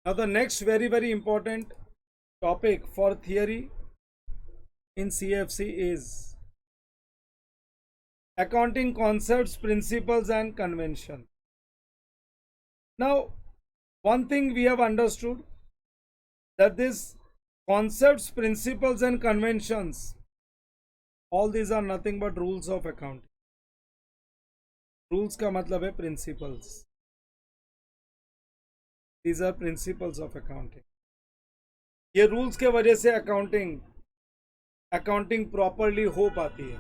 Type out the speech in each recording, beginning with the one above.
Now the next very important topic for theory in CFC is accounting concepts, principles and convention. Now one thing we have understood that this concepts, principles and conventions, all these are nothing but rules of accounting. Rules का मतलब है principles. These are principles of accounting. ये rules के वजह से accounting properly हो पाती है.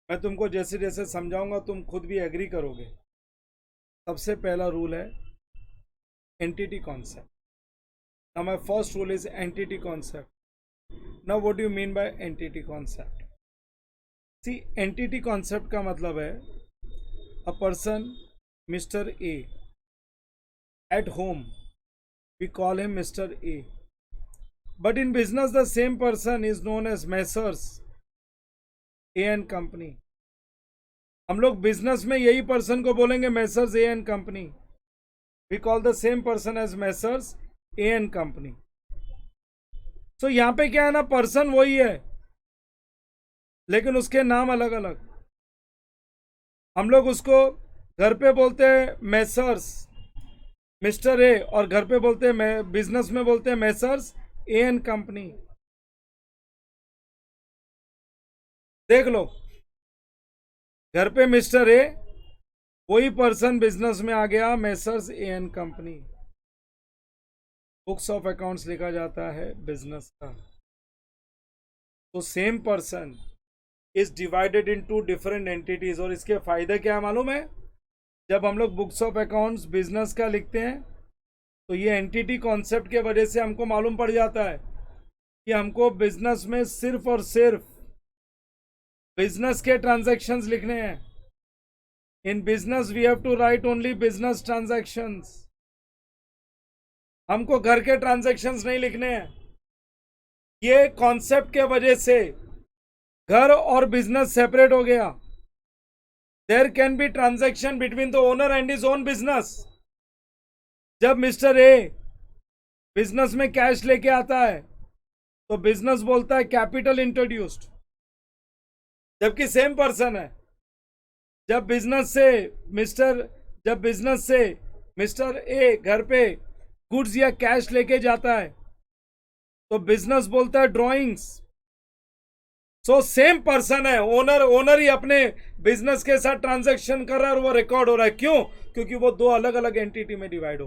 मैं तुमको जैसे जैसे समझाऊंगा तुम खुद भी एग्री करोगे. सबसे पहला रूल है entity concept. Now my first rule is entity concept. Now what do you mean by entity concept? See, entity concept का मतलब है a person, Mr. A. At home, we call him Mr. A. But in business, the same person is known as Messrs. A and Company. हम लोग business में यही person को बोलेंगे Messrs. A and Company. We call the same person as Messrs. A and Company. So यहाँ पे क्या है ना, पर्सन वही है लेकिन उसके नाम अलग अलग. हम लोग उसको घर पे बोलते हैं मैसर्स मिस्टर ए और घर पे बोलते हैं बिजनेस में बोलते हैं मैसर्स ए एंड कंपनी. देख लो, घर पे मिस्टर ए, वही पर्सन बिजनेस में आ गया Messrs A and company. Books of accounts लिखा जाता है बिजनेस का. तो same person is divided in two different entities. और इसके फायदे क्या मालूम है? जब हम लोग बुक्स ऑफ अकाउंट्स बिजनेस का लिखते हैं तो ये एंटिटी कॉन्सेप्ट के वजह से हमको मालूम पड़ जाता है कि हमको बिजनेस में सिर्फ और सिर्फ बिजनेस के ट्रांजैक्शंस लिखने हैं. In business we have to write only business transactions. हमको घर के ट्रांजैक्शंस नहीं लिखने हैं. ये कॉन्सेप्ट के वजह से घर और बिजनेस सेपरेट हो गया. There can be transaction between the owner and his own business. जब मिस्टर ए बिजनेस में कैश लेके आता है तो बिजनेस बोलता है कैपिटल इंट्रोड्यूस्ड, जबकि सेम पर्सन है. जब बिजनेस से मिस्टर ए घर पे गुड्स या कैश लेके जाता है तो बिजनेस बोलता है ड्रॉइंग्स. सो सेम पर्सन है, ओनर ही अपने बिजनेस के साथ ट्रांजैक्शन कर रहा है और वो रिकॉर्ड हो रहा है. क्यों? क्योंकि वो दो अलग अलग एंटिटी में डिवाइड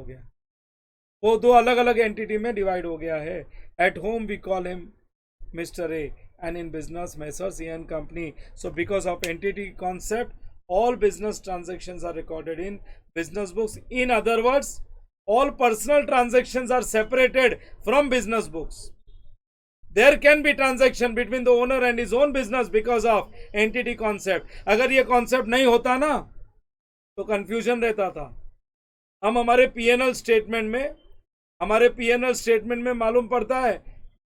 हो गया. है. At home we call him Mister A and in business Messrs A and company. So because of entity concept all business transactions are recorded in business books. In other words, all personal transactions are separated from business books. There can be transaction between the owner and his own business because of entity concept. अगर ये concept नहीं होता ना तो confusion रहता था. हम हमारे P&L स्टेटमेंट में मालूम पड़ता है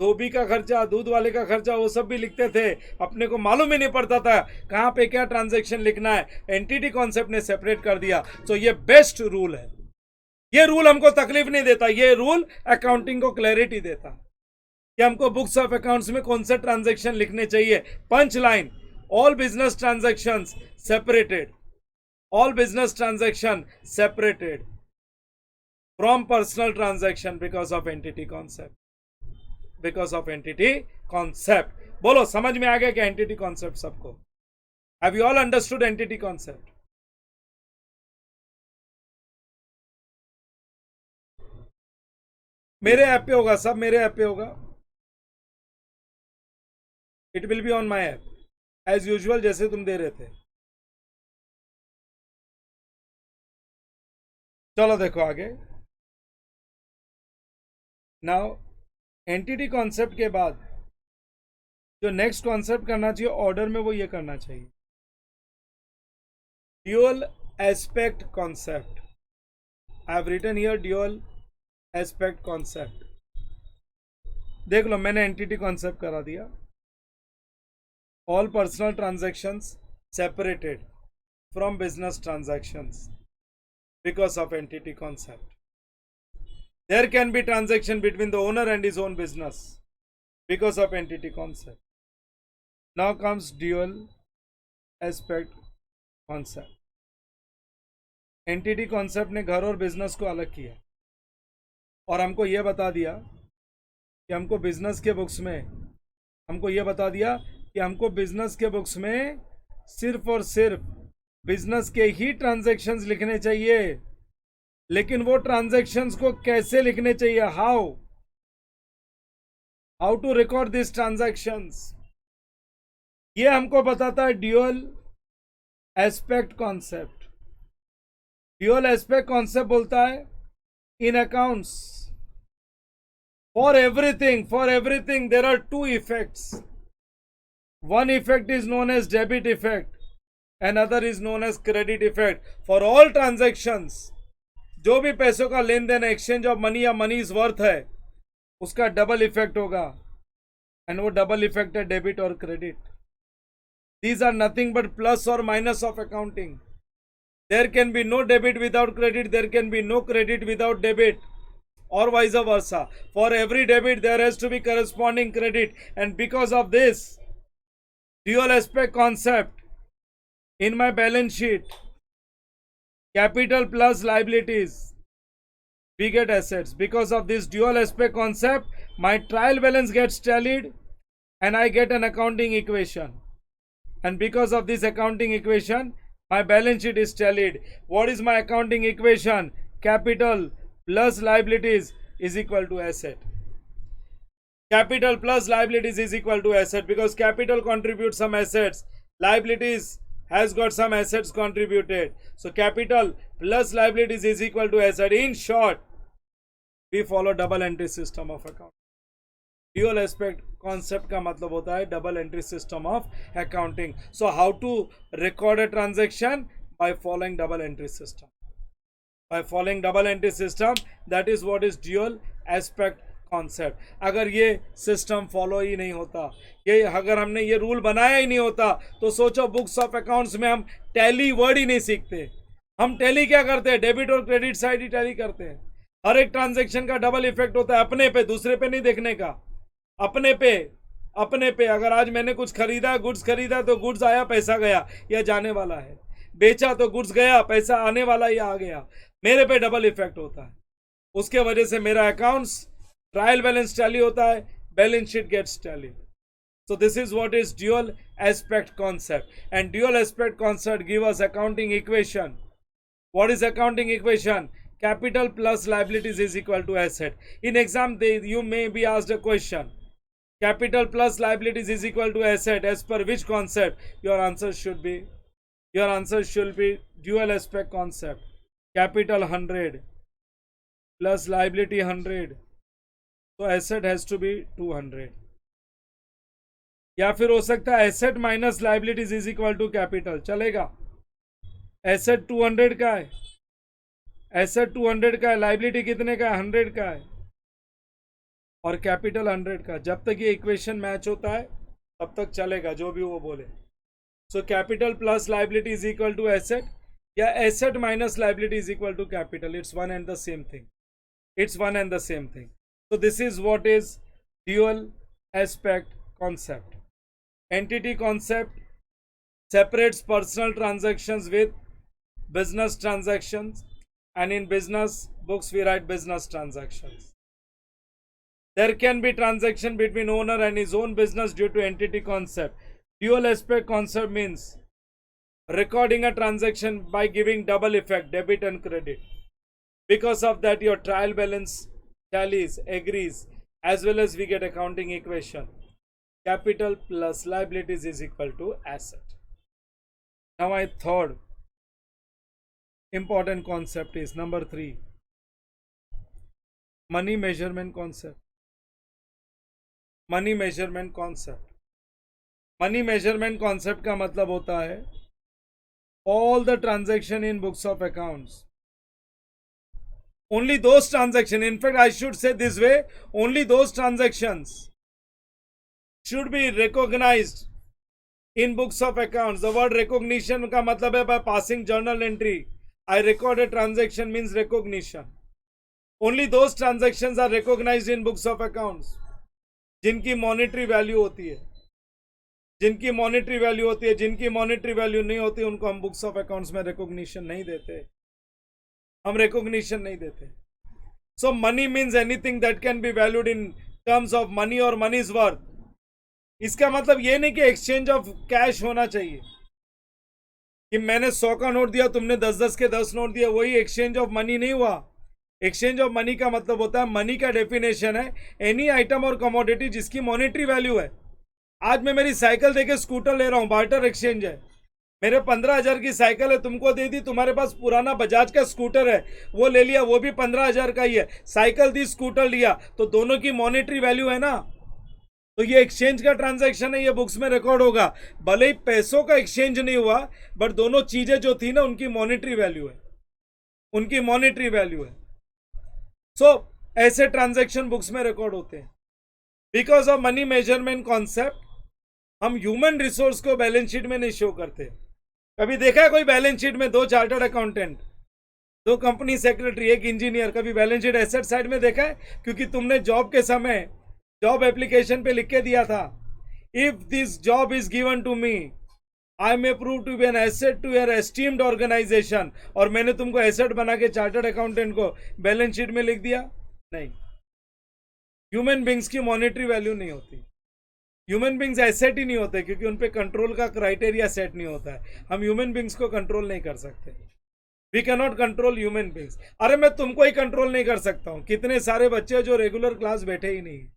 धोबी का खर्चा, दूध वाले का खर्चा, वो सब भी लिखते थे. अपने को मालूम ही नहीं पड़ता था कहाँ पे क्या ट्रांजैक्शन लिखना है. एंटिटी कॉन्सेप्ट ने सेपरेट कर दिया. तो ये बेस्ट रूल है. ये रूल हमको तकलीफ नहीं देता. ये रूल अकाउंटिंग को क्लैरिटी देता कि हमको बुक्स ऑफ अकाउंट्स में कौन से ट्रांजैक्शन लिखने चाहिए. Punch line, all business transaction separated from personal transaction because of entity concept. बोलो, समझ में आ गया क्या एंटिटी कॉन्सेप्ट सबको? Have you all understood entity concept? मेरे ऐप पे होगा, सब मेरे ऐप पे होगा. It will be on my app as usual, जैसे तुम दे रहे थे. चलो देखो आगे. नाउ एंटिटी कॉन्सेप्ट के बाद जो नेक्स्ट कॉन्सेप्ट करना चाहिए ऑर्डर में, वो ये करना चाहिए dual aspect concept. I have written here dual aspect concept. देख लो, मैंने एंटिटी कॉन्सेप्ट करा दिया. All personal transactions separated from business transactions because of entity concept. There can be transaction between the owner and his own business because of entity concept. Now comes dual aspect concept. Entity concept ने घर और business को अलग किया और हमको यह बता दिया कि हमको बिजनेस के बुक्स में सिर्फ और सिर्फ बिजनेस के ही ट्रांजैक्शंस लिखने चाहिए, लेकिन वो ट्रांजैक्शंस को कैसे लिखने चाहिए, how to record this transactions, ये हमको बताता है dual aspect concept. Dual aspect concept बोलता है in accounts for everything there are two effects. One effect is known as debit effect, another is known as credit effect. For all transactions, जो भी पैसों का लेन देन एक्सचेंज ऑफ मनी या money is worth है, उसका डबल इफेक्ट होगा, एंड वो डबल इफेक्ट है डेबिट और credit. These are nothing but plus और minus of accounting. There can be no debit without credit, there can be no credit without debit, or vice versa. For every debit there has to be corresponding credit, and because of this dual aspect concept, in my balance sheet, capital plus liabilities, we get assets. Because of this dual aspect concept, my trial balance gets tallied and I get an accounting equation, and because of this accounting equation my balance sheet is tallied. What is my accounting equation? Capital plus liabilities is equal to asset. Capital plus liabilities is equal to asset because capital contributes some assets, liabilities has got some assets contributed. So capital plus liabilities is equal to asset. In short, we follow double entry system of account. Dual aspect concept का मतलब होता है double entry system of accounting. So how to record a transaction? By following double entry system. By following double entry system, that is what is dual aspect concept. अगर ये system follow ही नहीं होता, ये अगर हमने ये रूल बनाया ही नहीं होता, तो सोचो बुक्स ऑफ अकाउंट्स में हम टैली वर्ड ही नहीं सीखते. हम टैली क्या करते हैं? डेबिट और क्रेडिट साइड ही टैली करते हैं. हर एक ट्रांजैक्शन का डबल इफेक्ट होता है, अपने पे, दूसरे पे नहीं देखने का. अपने पे अगर आज मैंने कुछ खरीदा, गुड्स खरीदा, तो गुड्स आया, पैसा गया, यह जाने वाला है. बेचा तो गुड्स गया, पैसा आने वाला, यह आ गया. मेरे पे डबल इफेक्ट होता है. उसके वजह से मेरा अकाउंट्स ट्रायल बैलेंस टैली होता है, balance sheet gets tally. So this is what is dual aspect concept, and dual aspect concept give us accounting equation. What is accounting equation? Capital plus liabilities is equal to asset. In exam you may be asked a question, capital plus liabilities is equal to asset, as per which concept? Your answer should be dual aspect concept. Capital 100 plus liability 100, so asset has to be 200. या फिर हो सकता है asset minus liabilities is equal to capital, चलेगा. Asset 200 का है, liability कितने का है? 100 का है, और कैपिटल 100 का. जब तक ये इक्वेशन मैच होता है तब तक चलेगा, जो भी वो बोले. So capital plus liability is equal to asset, या asset minus liability is equal to capital. It's one and the same thing. So this is what is dual aspect concept. Entity concept separates personal transactions with business transactions, and in business books we write business transactions. There can be transaction between owner and his own business due to entity concept. Dual aspect concept means recording a transaction by giving double effect, debit and credit. Because of that your trial balance tallies, agrees, as well as we get accounting equation. Capital plus liabilities is equal to asset. Now my third important concept is number 3, money measurement concept. Money measurement concept का मतलब होता है all the transaction in books of accounts, only those transactions, in fact I should say this way, only those transactions should be recognized in books of accounts. The word recognition का मतलब है by passing journal entry, I record a transaction means recognition. Only those transactions are recognised in books of accounts जिनकी monetary value होती है, जिनकी monetary value होती है। जिनकी मॉनेटरी वैल्यू नहीं होती उनको हम बुक्स ऑफ अकाउंट्स में रिकॉग्निशन नहीं देते, हम रिकॉग्निशन नहीं देते। So money means anything that can be valued in terms of money और मनी इज वर्थ। इसका मतलब ये नहीं कि एक्सचेंज ऑफ कैश होना चाहिए कि मैंने 100 का नोट दिया, तुमने 10-10 के 10 नोट दिया, वही एक्सचेंज ऑफ मनी नहीं हुआ। एक्सचेंज ऑफ मनी का मतलब होता है, मनी का डेफिनेशन है एनी आइटम और कमोडिटी जिसकी मॉनेटरी वैल्यू है। आज मैं मेरी साइकिल देके स्कूटर ले रहा हूं, बार्टर एक्सचेंज है। मेरे 15,000 की साइकिल है, तुमको दे दी, तुम्हारे पास पुराना बजाज का स्कूटर है, वो ले लिया, वो भी 15,000 का ही है। साइकिल दी, स्कूटर लिया, तो दोनों की मॉनेटरी वैल्यू है ना। तो ये एक्सचेंज का ट्रांजैक्शन है, ये बुक्स में रिकॉर्ड होगा। भले ही पैसों का एक्सचेंज नहीं हुआ, बट दोनों चीजें जो थी ना उनकी मॉनेटरी वैल्यू है, उनकी मॉनेटरी वैल्यू है। सो ऐसे ट्रांजैक्शन बुक्स में रिकॉर्ड होते हैं। Because of money measurement concept हम ह्यूमन रिसोर्स को बैलेंस शीट में नहीं शो करते। कभी देखा है कोई बैलेंस शीट में 2 chartered accountant, 2 company secretary, 1 engineer? कभी बैलेंस शीट एसेट साइड में देखा है? क्योंकि तुमने जॉब के समय जॉब एप्लीकेशन पे लिख के दिया था, if this job is given to me I may prove to be an asset to your esteemed organisation. और मैंने तुमको एसेट बना के चार्टर्ड अकाउंटेंट को बैलेंस शीट में लिख दिया? नहीं। ह्यूमन बींग्स की मॉनेटरी वैल्यू नहीं होती। ह्यूमन बींग्स एसेट ही नहीं होते क्योंकि उन पे कंट्रोल का क्राइटेरिया सेट नहीं होता है। हम ह्यूमन बींग्स को कंट्रोल नहीं कर सकते। We can not control human beings. अरे मैं तुमको ही कंट्रोल नहीं कर सकता हूं। कितने सारे बच्चे जो रेगुलर क्लास बैठे ही नहीं,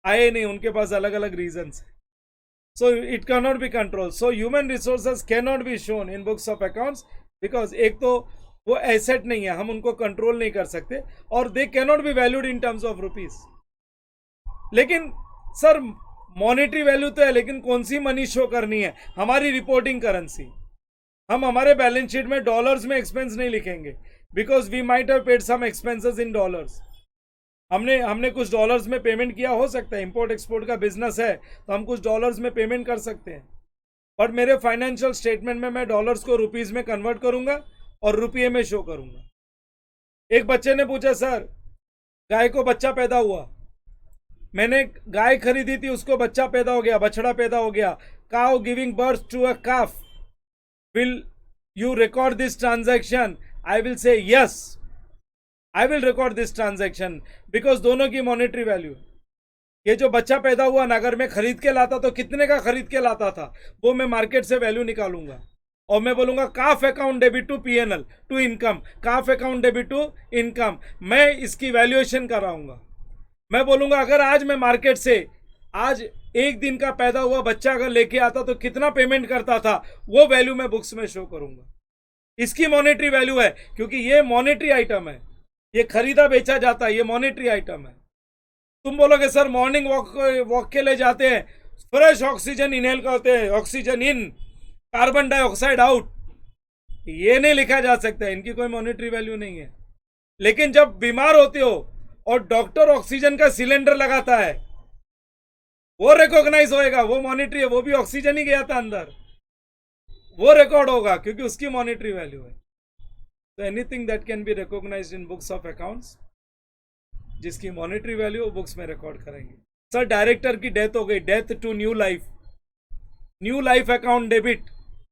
आए नहीं, उनके पास अलग अलग रीजंस है। So it can not be control. So human resources can not be shown in books of accounts because एक तो वो एसेट नहीं है, हम उनको कंट्रोल नहीं कर सकते, और they can not be valued in terms of rupees. लेकिन सर मॉनेटरी वैल्यू तो है, लेकिन कौन सी मनी शो करनी है? हमारी रिपोर्टिंग करेंसी। हम हमारे बैलेंस शीट में डॉलर्स में एक्सपेंस नहीं लिखेंगे because we might have paid some expenses in dollars. हमने कुछ डॉलर्स में पेमेंट किया, हो सकता है इंपोर्ट एक्सपोर्ट का बिजनेस है तो हम कुछ डॉलर्स में पेमेंट कर सकते हैं। बट मेरे फाइनेंशियल स्टेटमेंट में मैं डॉलर्स को रुपीज में कन्वर्ट करूंगा और रुपये में शो करूंगा। एक बच्चे ने पूछा, सर गाय को बच्चा पैदा हुआ, मैंने गाय खरीदी थी, उसको बच्चा पैदा हो गया, बछड़ा पैदा हो गया, cow giving birth to a calf, will you record this transaction? I will say yes, I will record this transaction because दोनों की मॉनेटरी वैल्यू है। ये जो बच्चा पैदा हुआ ना, अगर मैं खरीद के लाता तो कितने का खरीद के लाता था, वो मैं मार्केट से वैल्यू निकालूंगा और मैं बोलूंगा calf account debit to PNL to income, calf account debit to income, मैं इसकी वैल्यूएशन कराऊंगा। मैं बोलूंगा अगर आज मैं मार्केट से आज 1 दिन का पैदा हुआ बच्चा अगर लेके आता तो कितना पेमेंट करता था, वो वैल्यू मैं बुक्स में शो करूंगा। इसकी मॉनेटरी वैल्यू है क्योंकि ये मॉनेटरी आइटम है, ये खरीदा बेचा जाता है, ये मॉनेटरी आइटम है। तुम बोलोगे सर मॉर्निंग वॉक के लिए जाते हैं, फ्रेश ऑक्सीजन इनहेल करते हैं, oxygen in, carbon dioxide out, ये नहीं लिखा जा सकता, इनकी कोई मॉनेटरी वैल्यू नहीं है। लेकिन जब बीमार होते हो और डॉक्टर ऑक्सीजन का सिलेंडर लगाता है, वो रिकॉग्नाइज होएगा, वो मॉनेटरी है, वो भी ऑक्सीजन ही गया था अंदर, वो रिकॉर्ड होगा क्योंकि उसकी मॉनेटरी वैल्यू है। तो anything that can be recognised in books of accounts जिसकी मॉनेटरी वैल्यू बुक्स में रिकॉर्ड करेंगे। सर डायरेक्टर की डेथ हो गई, death to new life, new life account debit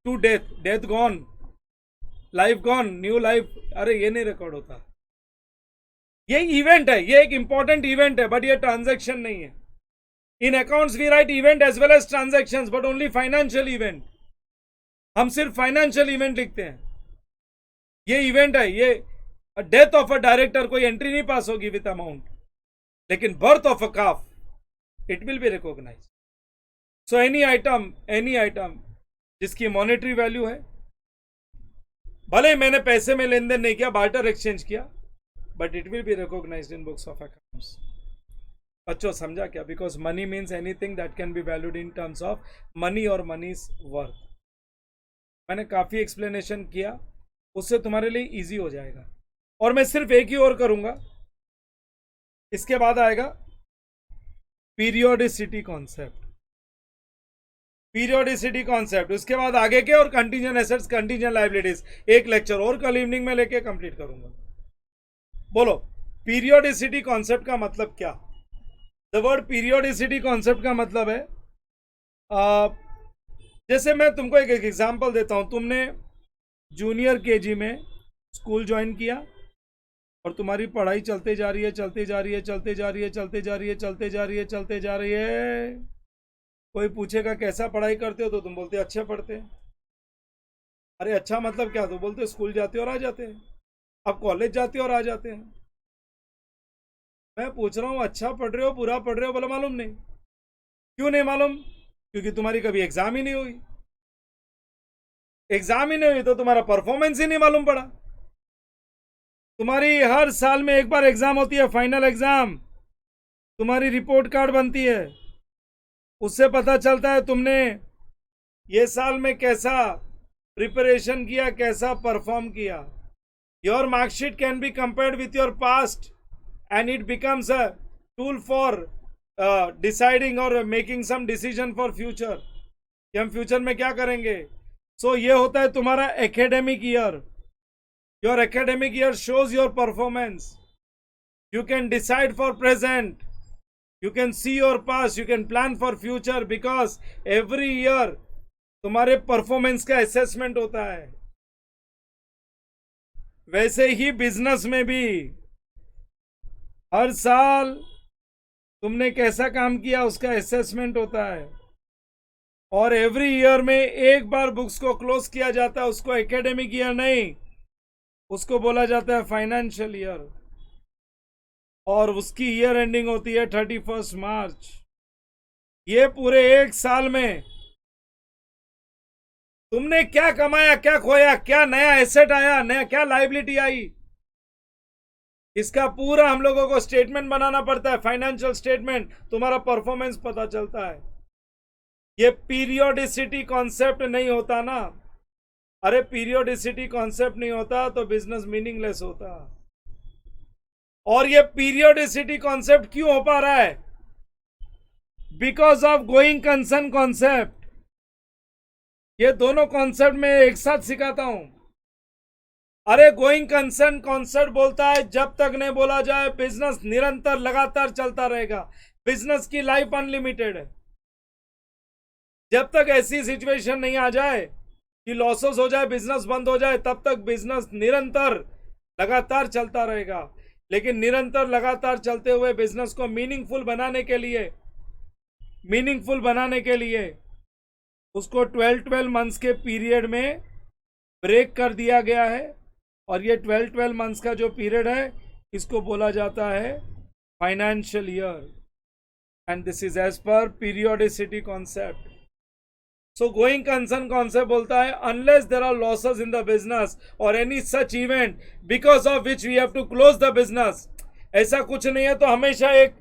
to death, death gone, life gone, new life, अरे ये नहीं record होता। ये इवेंट है, ये एक इंपॉर्टेंट इवेंट है, बट ये ट्रांजैक्शन नहीं है। In accounts we write event as well as transactions, but only financial event. हम सिर्फ फाइनेंशियल इवेंट लिखते हैं। ये इवेंट है, ये डेथ ऑफ अ डायरेक्टर, कोई एंट्री नहीं पास होगी विथ अमाउंट, लेकिन birth of a calf it will be recognise. So any item जिसकी मॉनेटरी वैल्यू है, भले मैंने पैसे में लेन देन नहीं किया, बार्टर एक्सचेंज किया, but it will be recognised in books of accounts. बच्चों समझा क्या? Because money means anything that can be valued in terms of money और मनीज वर्थ। मैंने काफी एक्सप्लेनेशन किया, उससे तुम्हारे लिए इजी हो जाएगा। और मैं सिर्फ एक ही और करूंगा, इसके बाद आएगा पीरियोडिसिटी कॉन्सेप्ट, पीरियोडिसिटी कॉन्सेप्ट, उसके बाद आगे के और कंटीजेंट एसेट्स, कंटीजेंट लायबिलिटीज, एक लेक्चर और कल इवनिंग में लेके कंप्लीट करूंगा। बोलो पीरियोडिसिटी कॉन्सेप्ट का मतलब क्या? द वर्ड पीरियोडिसिटी कॉन्सेप्ट का मतलब है, आ, जैसे मैं तुमको एक एग्जांपल देता हूं। तुमने जूनियर केजी में स्कूल ज्वाइन किया और तुम्हारी पढ़ाई चलते जा रही है, चलते जा रही है, चलते जा रही है, चलते जा रही है, चलते जा रही है, चलते जा रही है। कोई पूछेगा कैसा पढ़ाई करते हो, तो तुम बोलते अच्छे पढ़ते हैं। अरे अच्छा मतलब क्या? तो बोलते स्कूल जाते हो और आ जाते हैं। अब कॉलेज जाते हो और आ जाते हैं। मैं पूछ रहा हूँ अच्छा पढ़ रहे हो, बुरा पढ़ रहे हो? बोला मालूम नहीं। क्यों नहीं मालूम? क्योंकि तुम्हारी कभी एग्जाम ही नहीं हुई। एग्जाम ही नहीं हुई तो तुम्हारा परफॉर्मेंस ही नहीं मालूम पड़ा। तुम्हारी हर साल में एक बार एग्जाम होती है, फाइनल एग्जाम। तुम्हारी रिपोर्ट कार्ड बनती है, उससे पता चलता है तुमने ये साल में कैसा प्रिपरेशन किया, कैसा परफॉर्म किया। Your marksheet can be compared with your past and it becomes a tool for deciding और making some decision for future कि हम फ्यूचर में क्या करेंगे। सो ये होता है तुम्हारा academic year. Your academic year shows your performance. You can decide for present, you can see your past, you can plan for future, because every year तुम्हारे परफॉर्मेंस का असेसमेंट होता है। वैसे ही बिजनेस में भी हर साल तुमने कैसा काम किया उसका असेसमेंट होता है, और एवरी ईयर में एक बार बुक्स को क्लोज किया जाता है। उसको एकेडमिक ईयर नहीं, उसको बोला जाता है फाइनेंशियल ईयर, और उसकी ईयर एंडिंग होती है 31 मार्च। ये पूरे एक साल में तुमने क्या कमाया, क्या खोया, क्या नया एसेट आया, नया क्या लाइबिलिटी आई, इसका पूरा हम लोगों को स्टेटमेंट बनाना पड़ता है, फाइनेंशियल स्टेटमेंट। तुम्हारा परफॉर्मेंस पता चलता है। ये पीरियोडिसिटी कॉन्सेप्ट नहीं होता ना। अरे पीरियोडिसिटी कॉन्सेप्ट नहीं होता तो बिजनेस मीनिंगलेस होता। और ये पीरियोडिसिटी कॉन्सेप्ट क्यों हो पा रहा है? Because of going concern concept. ये दोनों कॉन्सेप्ट में एक साथ सिखाता हूं। अरे गोइंग कंसर्न कॉन्सेप्ट बोलता है जब तक नहीं बोला जाए बिजनेस निरंतर लगातार चलता रहेगा। बिजनेस की लाइफ अनलिमिटेड है। जब तक ऐसी सिचुएशन नहीं आ जाए कि लॉसेस हो जाए, बिजनेस बंद हो जाए, तब तक बिजनेस निरंतर लगातार चलता रहेगा। लेकिन निरंतर लगातार चलते हुए बिजनेस को मीनिंगफुल बनाने के लिए उसको 12 मंथ्स के पीरियड में ब्रेक कर दिया गया है। और ये 12 मंथ्स का जो पीरियड है इसको बोला जाता है financial year, and this is as per periodicity concept. So going concern concept बोलता है unless there are losses in the business और any such event because of which we have to close the business, ऐसा कुछ नहीं है तो हमेशा एक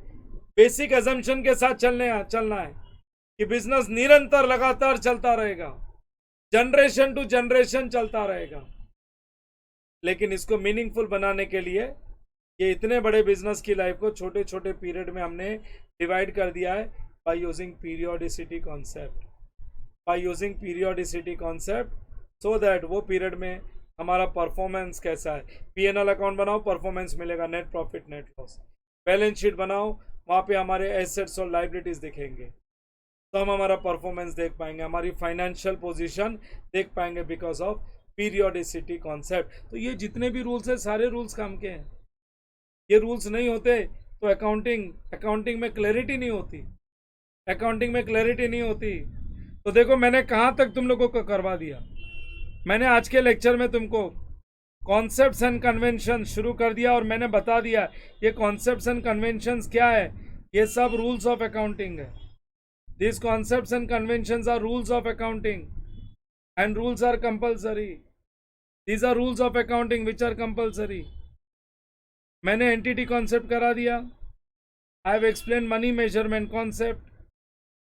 बेसिक एजम्पशन के साथ चलना है कि बिजनेस निरंतर लगातार चलता रहेगा, जनरेशन टू जनरेशन चलता रहेगा। लेकिन इसको मीनिंगफुल बनाने के लिए ये इतने बड़े बिजनेस की लाइफ को छोटे छोटे पीरियड में हमने डिवाइड कर दिया है by using periodicity concept. By using periodicity concept so that वो पीरियड में हमारा परफॉर्मेंस कैसा है। पीएनएल अकाउंट बनाओ, परफॉर्मेंस मिलेगा, net profit, net loss. Balance sheet बनाओ, वहाँ पे हमारे एसेट्स और लाइबिलिटीज दिखेंगे, तो हम हमारा परफॉर्मेंस देख पाएंगे, हमारी फाइनेंशियल पोजीशन देख पाएंगे बिकॉज ऑफ पीरियोडिसिटी कॉन्सेप्ट। तो ये जितने भी रूल्स हैं सारे रूल्स काम के हैं। ये रूल्स नहीं होते तो अकाउंटिंग में क्लैरिटी नहीं होती। तो देखो मैंने कहाँ तक तुम लोगों को करवा दिया। मैंने आज के लेक्चर में तुमको कॉन्सेप्ट्स एंड कन्वेंशन शुरू कर दिया और मैंने बता दिया ये कॉन्सेप्ट्स एंड कन्वेंशंस क्या है। ये सब रूल्स ऑफ अकाउंटिंग है। These concepts and conventions are rules of accounting, and rules are compulsory. These are rules of accounting which are compulsory. मैंने entity concept करा दिया. I have explained money measurement concept.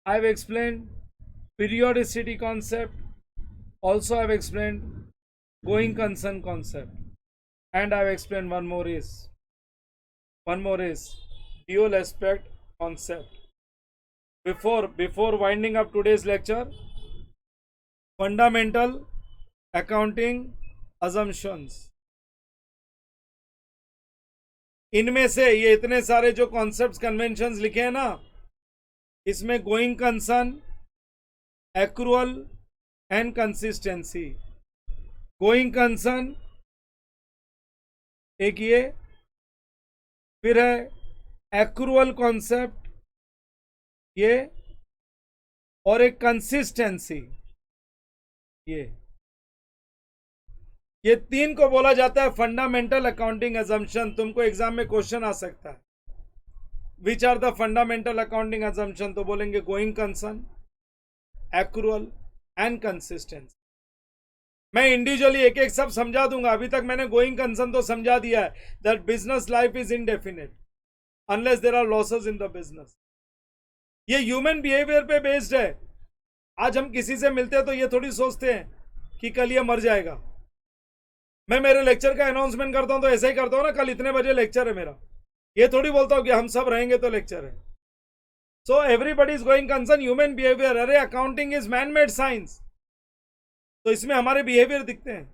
I have explained periodicity concept. Also I have explained going concern concept. And I have explained one more is dual aspect concept. Before winding up today's lecture, fundamental accounting assumptions. इनमें से ये इतने सारे जो concepts conventions लिखे हैं ना, इसमें going concern, accrual and consistency. Going concern एक ये, फिर है एक्रूअल कॉन्सेप्ट ये, और एक कंसिस्टेंसी ये तीन को बोला जाता है फंडामेंटल अकाउंटिंग अजम्पशन। तुमको एग्जाम में क्वेश्चन आ सकता है, which are the fundamental accounting assumption, तो बोलेंगे going concern, accrual and consistency. मैं इंडिविजुअली एक एक सब समझा दूंगा। अभी तक मैंने गोइंग कंसर्न तो समझा दिया है, that business life is indefinite unless there are losses in the business. ये ह्यूमन बिहेवियर पे बेस्ड है। आज हम किसी से मिलते हैं तो ये थोड़ी सोचते हैं कि कल ये मर जाएगा। मैं मेरे लेक्चर का अनाउंसमेंट करता हूं तो ऐसा ही करता हूं ना, कल इतने बजे लेक्चर है मेरा, ये थोड़ी बोलता हूं कि हम सब रहेंगे तो लेक्चर है। So everybody is going concern human behaviour. अरे accounting is man made science, तो इसमें हमारे बिहेवियर दिखते हैं।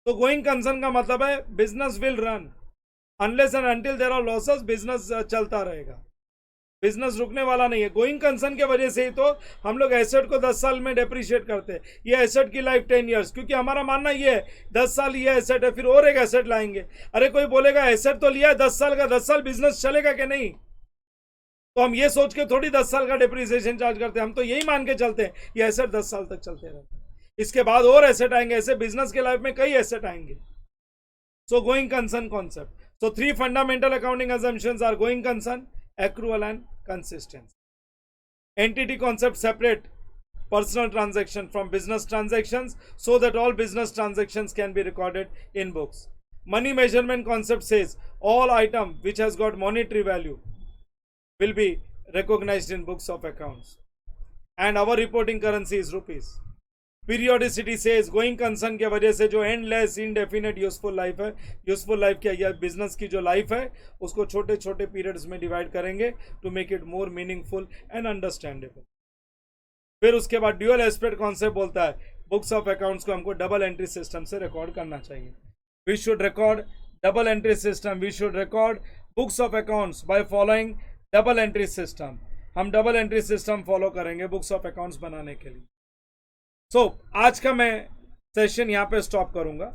तो गोइंग कंसर्न का मतलब है business will run unless and until there are losses, business चलता रहेगा, बिजनेस रुकने वाला नहीं है। गोइंग कंसर्न के वजह से ही तो हम लोग एसेट को 10 साल में डेप्रिशिएट करते हैं। ये एसेट की लाइफ 10 इयर्स, क्योंकि हमारा मानना ये है 10 साल ये एसेट है, फिर और एक एसेट लाएंगे। अरे कोई बोलेगा एसेट तो लिया है 10 साल का, 10 साल बिजनेस चलेगा कि नहीं, तो हम ये सोच के थोड़ी 10 साल का डेप्रिसिएशन चार्ज करते हैं। हम तो यही मान के चलते हैं ये एसेट 10 साल तक चलते रहते हैं, इसके बाद और एसेट आएंगे। ऐसे बिजनेस के लाइफ में कई एसेट आएंगे। So going concern concept, so 3 fundamental accounting assumptions are going concern, accrual and consistency. Entity concept separate personal transaction from business transactions so that all business transactions can be recorded in books. Money measurement concept says all item which has got monetary value will be recognized in books of accounts, and our reporting currency is rupees. Periodicity says going concern के वजह से जो endless indefinite useful life है, useful life क्या, यह business की जो life है उसको छोटे छोटे पीरियड्स में डिवाइड करेंगे to make it more meaningful and understandable. फिर उसके बाद ड्यूअल एस्पेक्ट कॉन्सेप्ट बोलता है बुक्स ऑफ अकाउंट्स को हमको डबल एंट्री सिस्टम से रिकॉर्ड करना चाहिए। We should record double entry system, we should record books of accounts by following double entry system. हम डबल एंट्री सिस्टम फॉलो करेंगे books of accounts बनाने के लिए। आज का मैं सेशन यहाँ पे स्टॉप करूंगा,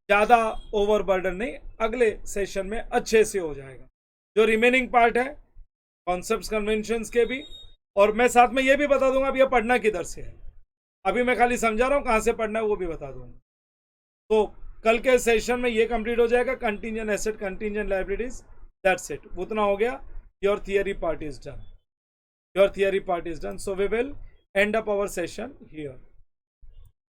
ज़्यादा ओवरबर्डन नहीं, अगले सेशन में अच्छे से हो जाएगा। जो रिमेनिंग पार्ट है कॉन्सेप्ट्स कन्वेंशंस के भी, और मैं साथ में ये भी बता दूंगा अब ये पढ़ना किधर से है। अभी मैं खाली समझा रहा हूँ, कहाँ से पढ़ना है वो भी बता दूंगा। तो कल के सेशन में ये कंप्लीट हो जाएगा, contingent asset, contingent liabilities, that's it, उतना हो गया। Your theory part is done, your theory part is done. So we will end up our session here.